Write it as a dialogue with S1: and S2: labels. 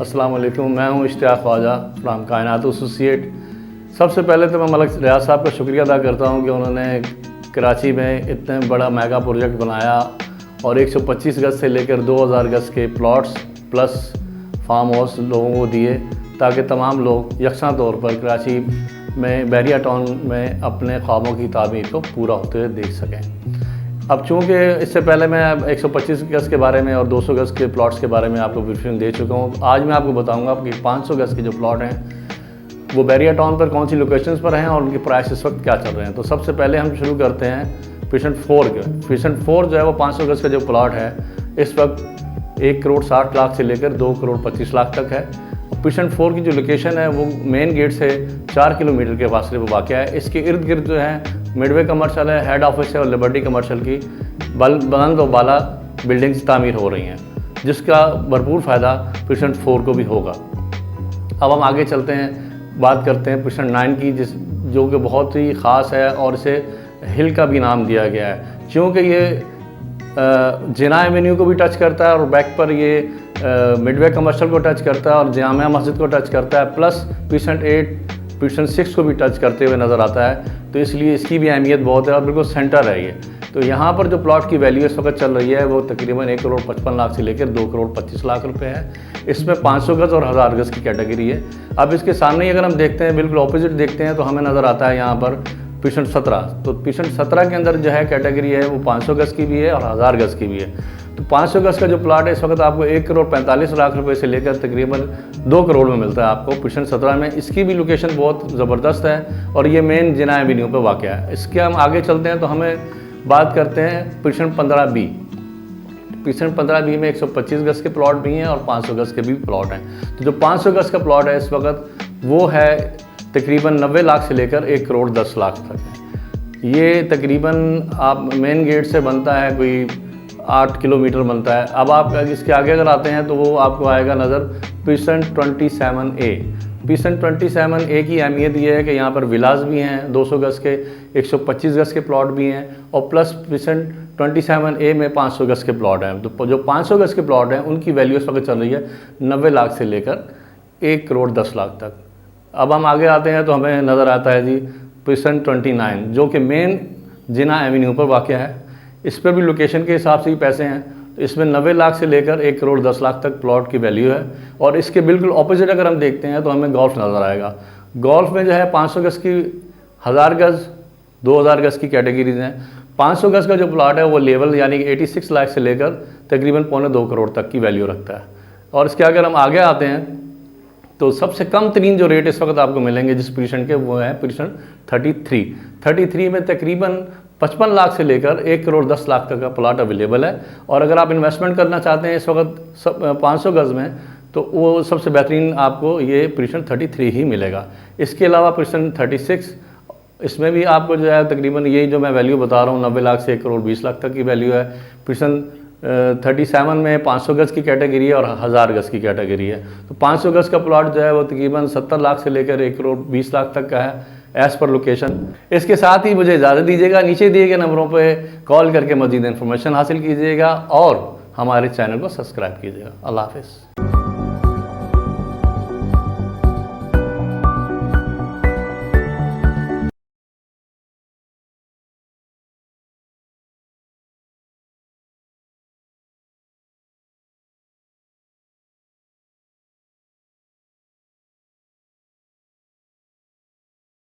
S1: अस्सलाम वालेकुम, मैं हूं इश्तियाक ख्वाजा फ्राम कायनात एसोसिएट। सबसे पहले तो मैं मलिक रियाज साहब का शुक्रिया अदा करता हूं कि उन्होंने कराची में इतने बड़ा मेगा प्रोजेक्ट बनाया और 125 गज से लेकर 2000 गज के प्लॉट्स प्लस फार्म हाउस लोगों को दिए ताकि तमाम लोग यकसा तौर पर कराची में बहरिया टाउन में अपने ख्वाबों की तामीर को पूरा होते हुए देख सकें। अब चूँकि इससे पहले मैं 125 गज़ के बारे में और 200 गज़ के प्लॉट्स के बारे में आपको ब्रीफिंग दे चुका हूँ। आज मैं आपको बताऊँगा कि 500 गज़ के जो प्लॉट हैं वो बहरिया टाउन पर कौन सी लोकेशंस पर हैं और उनके प्राइस इस वक्त क्या चल रहे हैं। तो सबसे पहले हम शुरू करते हैं पिशन 4 के। पिशन 4 जो है वो 500 गज़ का जो प्लॉट है इस वक्त 1 करोड़ 60 लाख से लेकर 2 करोड़ 25 लाख तक है। पिशन 4 की जो लोकेशन है वो मेन गेट से 4 किलोमीटर के फासले पर वाक़ है। इसके इर्द गिर्द जो है मिडवे कमर्शियल है, हेड ऑफिस है और लिबर्टी कमर्शियल की बुलंद और बाला बिल्डिंग्स तामीर हो रही हैं, जिसका भरपूर फ़ायदा पिशन 4 को भी होगा। अब हम आगे चलते हैं, बात करते हैं पिशन 9 की, जो कि बहुत ही ख़ास है और इसे हिल का भी नाम दिया गया है क्योंकि ये जिना एवेन्यू को भी टच करता है और बैक पर ये मिडवे कमर्शियल को टच करता है और जामिया मस्जिद को टच करता है, प्लस पिशन 8 पिशन 6 को भी टच करते हुए नज़र आता है। तो इसलिए इसकी भी अहमियत बहुत है और बिल्कुल सेंटर है ये। तो यहाँ पर जो प्लॉट की वैल्यू इस वक्त चल रही है वो तकरीबन 1 करोड़ 55 लाख से लेकर 2 करोड़ 25 लाख रुपए है। इसमें 500 गज़ और 1000 गज़ की कैटेगरी है। अब इसके सामने ही अगर हम देखते हैं, बिल्कुल ऑपोजिट देखते हैं, तो हमें नज़र आता है यहाँ पर पिशन 17। तो पिशन 17 के अंदर जो है कैटेगरी है वो 500 गज़ की भी है और 1000 गज़ की भी है। तो 500 गज़ का जो प्लॉट है इस वक्त आपको 1 करोड़ 45 लाख रुपए से लेकर तकरीबन 2 करोड़ में मिलता है आपको पिशन 17 में। इसकी भी लोकेशन बहुत ज़बरदस्त है और ये मेन जिना एवेन्यू पे वाक़ है। इसके हम आगे चलते हैं तो हमें बात करते हैं पिशन 15B। पिशन 15B में 125 गज़ के प्लॉट भी हैं और 500 गज़ के भी प्लॉट हैं। तो जो 500 गज़ का प्लॉट है इस वक्त वो है तकरीबन 90 लाख से लेकर 1 करोड़ 10 लाख तक है। ये तकरीबन आप मेन गेट से बनता है कोई 8 किलोमीटर बनता है। अब आप इसके आगे अगर आते हैं तो वो आपको आएगा नज़र पिशन 27A। पिशन 27A की अहमियत ये है कि यहाँ पर विलास भी हैं 200 गज़ के, 125 गज़ के प्लॉट भी हैं और प्लस पिशन 27A में 500 गज़ के प्लॉट हैं। तो जो 500 गज़ के प्लॉट हैं उनकी वैल्यू इस वक्त चल रही है 90 लाख से लेकर 1 करोड़ 10 लाख तक। अब हम आगे आते हैं तो हमें नज़र आता है जी पिशन 29, जो कि मेन जिना एवेन्यू पर वाक़ है। इस पर भी लोकेशन के हिसाब से ही पैसे हैं। तो इसमें 90 लाख से लेकर 1 करोड़ 10 लाख तक प्लॉट की वैल्यू है। और इसके बिल्कुल ऑपोजिट अगर हम देखते हैं तो हमें गोल्फ नज़र आएगा। गोल्फ में जो है 500 गज़ की, 1000 गज़, 2000 गज़ की कैटेगरीज हैं। 500 गज़ का जो प्लॉट है वो लेवल यानी कि 86 लाख से लेकर तकरीबन 2.25 करोड़ तक की वैल्यू रखता है। और इसके अगर हम आगे आते हैं तो सबसे कम तरीन जो रेट इस वक्त आपको मिलेंगे जिस पिशन के वो है पिशन 33 में तकरीबन 55 लाख से लेकर 1 करोड़ 10 लाख तक का प्लॉट अवेलेबल है। और अगर आप इन्वेस्टमेंट करना चाहते हैं इस वक्त 500 गज़ में तो वो सबसे बेहतरीन आपको ये पिशन 33 ही मिलेगा। इसके अलावा पिशन 36, इसमें भी आपको जो है तकरीबन यही जो मैं वैल्यू बता रहा हूँ 90 लाख से 1 करोड़ 20 लाख तक की वैल्यू है। पिशन 37 में 500 गज़ की कैटेगरी है और 1000 गज़ की कैटेगरी है। तो 500 गज़ का प्लॉट जो है वो तकरीबन 70 लाख से लेकर 1 करोड़ 20 लाख तक का है एज़ पर लोकेशन। इसके साथ ही मुझे इजाज़त दीजिएगा, नीचे दिए गए नंबरों पे कॉल करके मज़ीद इन्फॉर्मेशन हासिल कीजिएगा और हमारे चैनल को सब्सक्राइब कीजिएगा। अल्लाह हाफ़िज़।